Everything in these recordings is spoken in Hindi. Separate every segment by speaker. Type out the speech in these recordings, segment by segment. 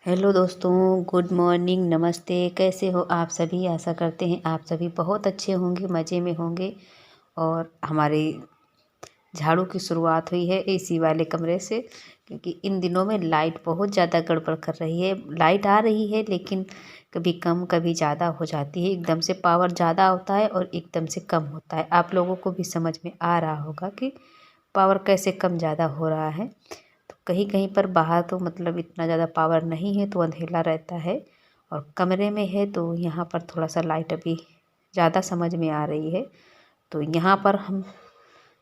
Speaker 1: हेलो दोस्तों, गुड मॉर्निंग, नमस्ते। कैसे हो आप सभी? आशा करते हैं आप सभी बहुत अच्छे होंगे, मज़े में होंगे। और हमारी झाड़ू की शुरुआत हुई है एसी वाले कमरे से, क्योंकि इन दिनों में लाइट बहुत ज़्यादा गड़बड़ कर रही है। लाइट आ रही है लेकिन कभी कम कभी ज़्यादा हो जाती है। एकदम से पावर ज़्यादा होता है और एकदम से कम होता है। आप लोगों को भी समझ में आ रहा होगा कि पावर कैसे कम ज़्यादा हो रहा है। तो कहीं कहीं पर बाहर तो मतलब इतना ज़्यादा पावर नहीं है तो अंधेरा रहता है, और कमरे में है तो यहाँ पर थोड़ा सा लाइट अभी ज़्यादा समझ में आ रही है। तो यहाँ पर हम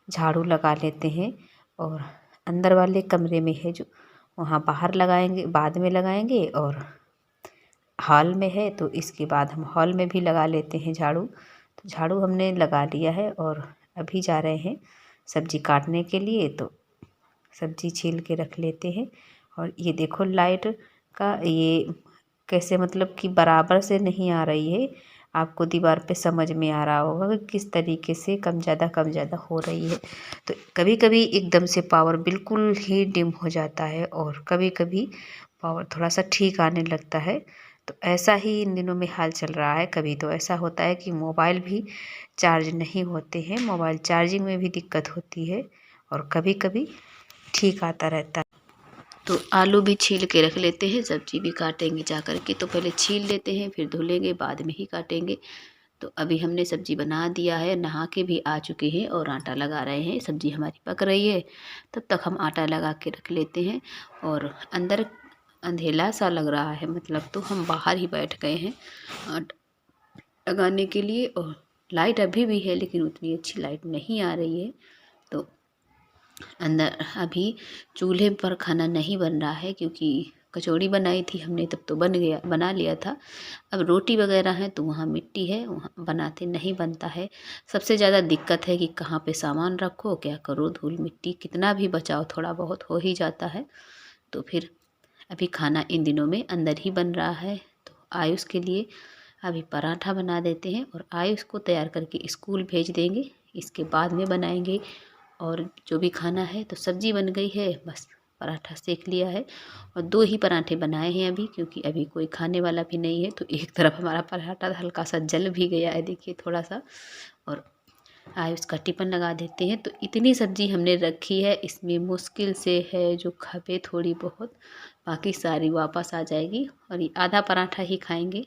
Speaker 1: झाड़ू लगा लेते हैं, और अंदर वाले कमरे में है जो वहाँ बाहर लगाएंगे, बाद में लगाएंगे। और हॉल में है तो इसके बाद हम हॉल में भी लगा लेते हैं झाड़ू। तो झाड़ू हमने लगा लिया है और अभी जा रहे हैं सब्जी काटने के लिए। तो सब्जी छील के रख लेते हैं। और ये देखो लाइट का ये कैसे मतलब कि बराबर से नहीं आ रही है। आपको दीवार पे समझ में आ रहा होगा कि किस तरीके से कम ज़्यादा हो रही है। तो कभी कभी एकदम से पावर बिल्कुल ही डिम हो जाता है, और कभी कभी पावर थोड़ा सा ठीक आने लगता है। तो ऐसा ही इन दिनों में हाल चल रहा है। कभी तो ऐसा होता है कि मोबाइल भी चार्ज नहीं होते हैं, मोबाइल चार्जिंग में भी दिक्कत होती है, और कभी कभी ठीक आता रहता है। तो आलू भी छील के रख लेते हैं, सब्जी भी काटेंगे जा कर के। तो पहले छील लेते हैं, फिर धुलेंगे, बाद में ही काटेंगे। तो अभी हमने सब्जी बना दिया है, नहा के भी आ चुके हैं और आटा लगा रहे हैं। सब्जी हमारी पक रही है, तब तक हम आटा लगा के रख लेते हैं। और अंदर अंधेला सा लग रहा है मतलब, तो हम बाहर ही बैठ गए हैं आटा लगाने के लिए। और लाइट अभी भी है लेकिन उतनी अच्छी लाइट नहीं आ रही है। तो अंदर अभी चूल्हे पर खाना नहीं बन रहा है, क्योंकि कचौड़ी बनाई थी हमने तब तो बना लिया था। अब रोटी वगैरह है तो वहाँ मिट्टी है, वहाँ बनाते नहीं बनता है। सबसे ज़्यादा दिक्कत है कि कहाँ पे सामान रखो, क्या करो, धूल मिट्टी कितना भी बचाओ थोड़ा बहुत हो ही जाता है। तो फिर अभी खाना इन दिनों में अंदर ही बन रहा है। तो आयुष के लिए अभी पराठा बना देते हैं, और आयुष को तैयार करके स्कूल भेज देंगे। इसके बाद में बनाएंगे और जो भी खाना है। तो सब्जी बन गई है, बस पराठा सेक लिया है। और 2 ही पराठे बनाए हैं अभी, क्योंकि अभी कोई खाने वाला भी नहीं है। तो एक तरफ हमारा पराठा हल्का सा जल भी गया है, देखिए थोड़ा सा। और आयुष का टिफिन लगा देते हैं। तो इतनी सब्जी हमने रखी है, इसमें मुश्किल से है जो खपे थोड़ी बहुत, बाकी सारी वापस आ जाएगी। और ये आधा पराठा ही खाएंगे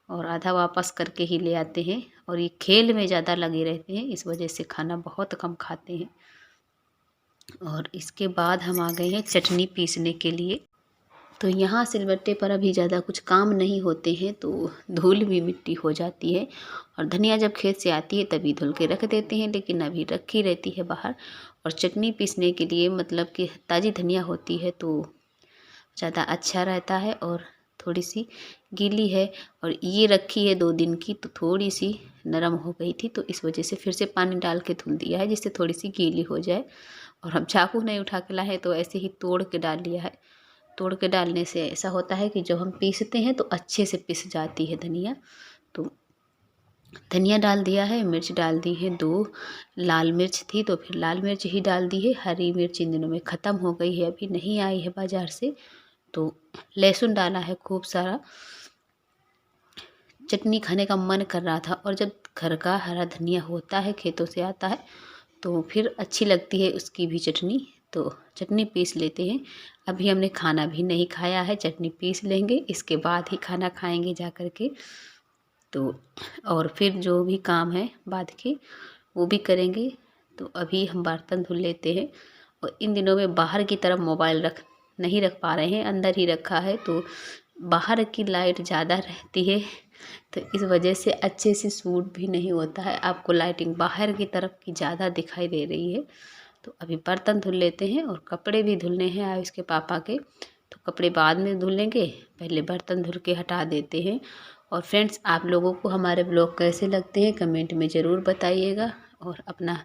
Speaker 1: और आधा वापस करके ही ले आते हैं। और ये खेल में ज़्यादा लगे रहते हैं, इस वजह से खाना बहुत कम खाते हैं। और इसके बाद हम आ गए हैं चटनी पीसने के लिए। तो यहाँ सिलबट्टे पर अभी ज़्यादा कुछ काम नहीं होते हैं, तो धूल भी मिट्टी हो जाती है। और धनिया जब खेत से आती है तभी धुल के रख देते हैं, लेकिन अभी रखी रहती है बाहर। और चटनी पीसने के लिए मतलब कि ताज़ी धनिया होती है तो ज़्यादा अच्छा रहता है। और थोड़ी सी गीली है, और ये रखी है 2 दिन की, तो थोड़ी सी नरम हो गई थी, तो इस वजह से फिर से पानी डाल के धुल दिया है, जिससे थोड़ी सी गीली हो जाए। और हम चाकू नहीं उठा के लाए तो ऐसे ही तोड़ के डाल लिया है। तोड़ के डालने से ऐसा होता है कि जब हम पीसते हैं तो अच्छे से पिस जाती है धनिया। तो धनिया डाल दिया है, मिर्च डाल दी है 2, लाल मिर्च थी तो फिर लाल मिर्च ही डाल दी है। हरी मिर्च इन दिनों में ख़त्म हो गई है, अभी नहीं आई है बाज़ार से। तो लहसुन डाला है खूब सारा। चटनी खाने का मन कर रहा था, और जब घर का हरा धनिया होता है, खेतों से आता है, तो फिर अच्छी लगती है उसकी भी चटनी। तो चटनी पीस लेते हैं। अभी हमने खाना भी नहीं खाया है, चटनी पीस लेंगे, इसके बाद ही खाना खाएंगे जा कर के। तो और फिर जो भी काम है बाद के वो भी करेंगे। तो अभी हम बर्तन धुल लेते हैं। और इन दिनों में बाहर की तरफ मोबाइल नहीं रख पा रहे हैं, अंदर ही रखा है। तो बाहर की लाइट ज़्यादा रहती है, तो इस वजह से अच्छे से शूट भी नहीं होता है। आपको लाइटिंग बाहर की तरफ की ज़्यादा दिखाई दे रही है। तो अभी बर्तन धुल लेते हैं, और कपड़े भी धुलने हैं आयुष के पापा के। तो कपड़े बाद में धुल लेंगे, पहले बर्तन धुल के हटा देते हैं। और फ्रेंड्स, आप लोगों को हमारे ब्लॉग कैसे लगते हैं कमेंट में ज़रूर बताइएगा, और अपना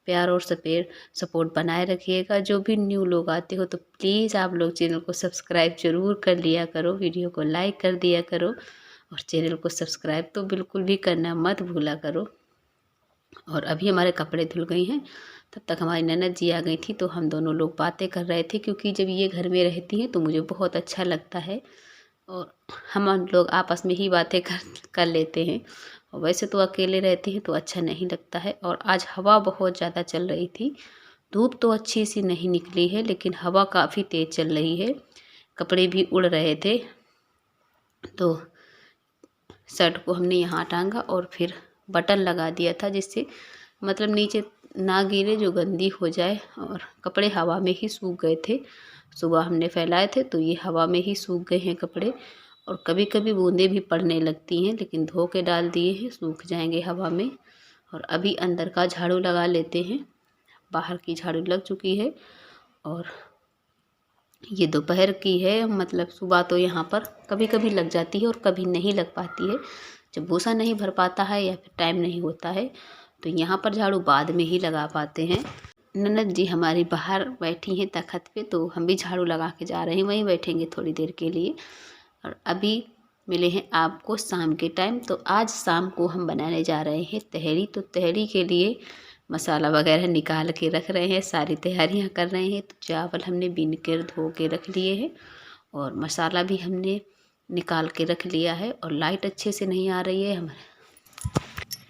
Speaker 1: प्यार और सपोर्ट बनाए रखिएगा। जो भी न्यू लोग आते हो तो प्लीज़ आप लोग चैनल को सब्सक्राइब ज़रूर कर लिया करो, वीडियो को लाइक कर दिया करो, और चैनल को सब्सक्राइब तो बिल्कुल भी करना मत भूला करो। और अभी हमारे कपड़े धुल गए हैं, तब तक हमारी ननद जी आ गई थी, तो हम दोनों लोग बातें कर रहे थे, क्योंकि जब ये घर में रहती हैं तो मुझे बहुत अच्छा लगता है और हम लोग आपस में ही बातें कर लेते हैं। और वैसे तो अकेले रहते हैं तो अच्छा नहीं लगता है। और आज हवा बहुत ज़्यादा चल रही थी, धूप तो अच्छी सी नहीं निकली है लेकिन हवा काफ़ी तेज़ चल रही है, कपड़े भी उड़ रहे थे। तो शर्ट को हमने यहाँ टांगा और फिर बटन लगा दिया था, जिससे मतलब नीचे ना गिरे, जो गंदी हो जाए। और कपड़े हवा में ही सूख गए थे, सुबह हमने फैलाए थे तो ये हवा में ही सूख गए हैं कपड़े। और कभी कभी बूंदें भी पड़ने लगती हैं, लेकिन धो के डाल दिए हैं, सूख जाएंगे हवा में। और अभी अंदर का झाड़ू लगा लेते हैं, बाहर की झाड़ू लग चुकी है। और ये दोपहर की है, मतलब सुबह तो यहाँ पर कभी कभी लग जाती है और कभी नहीं लग पाती है, जब भूसा नहीं भर पाता है या फिर टाइम नहीं होता है तो यहाँ पर झाड़ू बाद में ही लगा पाते हैं। ननद जी हमारी बाहर बैठी हैं तखत पे, तो हम भी झाड़ू लगा के जा रहे हैं, वहीं बैठेंगे थोड़ी देर के लिए। और अभी मिले हैं आपको शाम के टाइम, तो आज शाम को हम बनाने जा रहे हैं तहरी। तो तहरी के लिए मसाला वगैरह निकाल के रख रहे हैं, सारी तैयारियां कर रहे हैं। तो चावल हमने बीन कर धो के रख लिए हैं और मसाला भी हमने निकाल के रख लिया है। और लाइट अच्छे से नहीं आ रही है हमारे,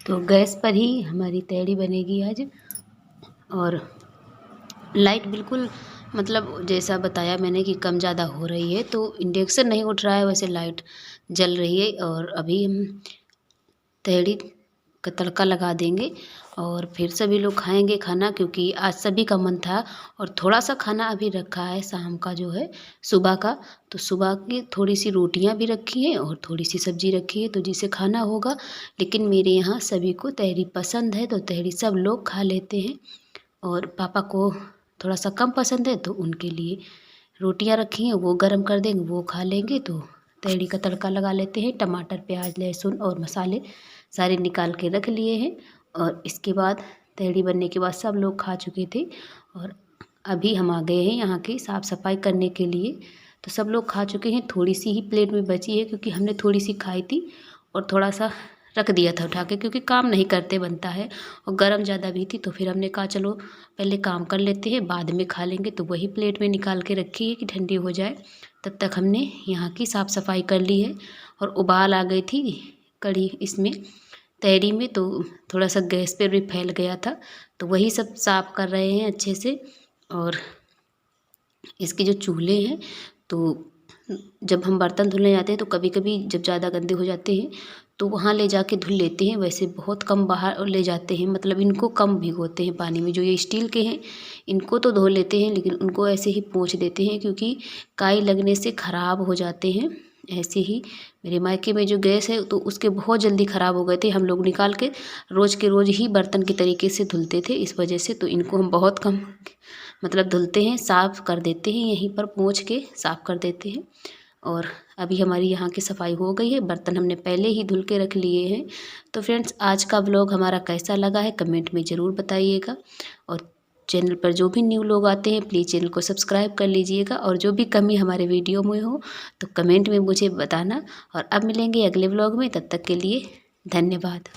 Speaker 1: तो गैस पर ही हमारी तहरी बनेगी आज। और लाइट बिल्कुल मतलब जैसा बताया मैंने कि कम ज़्यादा हो रही है, तो इंडक्शन नहीं उठ रहा है, वैसे लाइट जल रही है। और अभी हम तहरी का तड़का लगा देंगे और फिर सभी लोग खाएंगे खाना, क्योंकि आज सभी का मन था। और थोड़ा सा खाना अभी रखा है शाम का जो है सुबह का, तो सुबह की थोड़ी सी रोटियां भी रखी हैं और थोड़ी सी सब्जी रखी है, तो जिसे खाना होगा। लेकिन मेरे यहाँ सभी को तहरी पसंद है, तो तहरी सब लोग खा लेते हैं। और पापा को थोड़ा सा कम पसंद है, तो उनके लिए रोटियां रखी हैं, वो गर्म कर देंगे, वो खा लेंगे। तो तहरी का तड़का लगा लेते हैं, टमाटर प्याज लहसुन और मसाले सारे निकाल के रख लिए हैं। और इसके बाद तहरी बनने के बाद सब लोग खा चुके थे और अभी हम आ गए हैं यहाँ की साफ़ सफाई करने के लिए। तो सब लोग खा चुके हैं, थोड़ी सी ही प्लेट में बची है, क्योंकि हमने थोड़ी सी खाई थी और थोड़ा सा रख दिया था उठा के, क्योंकि काम नहीं करते बनता है और गर्म ज़्यादा भी थी। तो फिर हमने कहा चलो पहले काम कर लेते हैं, बाद में खा लेंगे। तो वही प्लेट में निकाल के रखी है कि ठंडी हो जाए, तब तक हमने यहाँ की साफ़ सफाई कर ली है। और उबाल आ गई थी कढ़ी इसमें तहरी में, तो थोड़ा सा गैस पर भी फैल गया था, तो वही सब साफ़ कर रहे हैं अच्छे से। और इसके जो चूल्हे हैं, तो जब हम बर्तन धुलने जाते हैं तो कभी कभी जब ज़्यादा गंदे हो जाते हैं तो वहाँ ले जाके धुल लेते हैं, वैसे बहुत कम बाहर ले जाते हैं, मतलब इनको कम भिगोते हैं पानी में। जो ये स्टील के हैं इनको तो धो लेते हैं, लेकिन उनको ऐसे ही पोंछ देते हैं, क्योंकि काई लगने से ख़राब हो जाते हैं। ऐसे ही मेरे मायके में जो गैस है तो उसके बहुत जल्दी ख़राब हो गए थे, हम लोग निकाल के रोज़ के रोज़ ही बर्तन के तरीके से धुलते थे, इस वजह से। तो इनको हम बहुत कम मतलब धुलते हैं, साफ़ कर देते हैं, यहीं पर पोंछ के साफ़ कर देते हैं। और अभी हमारी यहाँ की सफाई हो गई है, बर्तन हमने पहले ही धुल के रख लिए हैं। तो फ्रेंड्स, आज का व्लॉग हमारा कैसा लगा है कमेंट में ज़रूर बताइएगा। और चैनल पर जो भी न्यू लोग आते हैं प्लीज़ चैनल को सब्सक्राइब कर लीजिएगा, और जो भी कमी हमारे वीडियो में हो तो कमेंट में मुझे बताना। और अब मिलेंगे अगले व्लॉग में, तब तक के लिए धन्यवाद।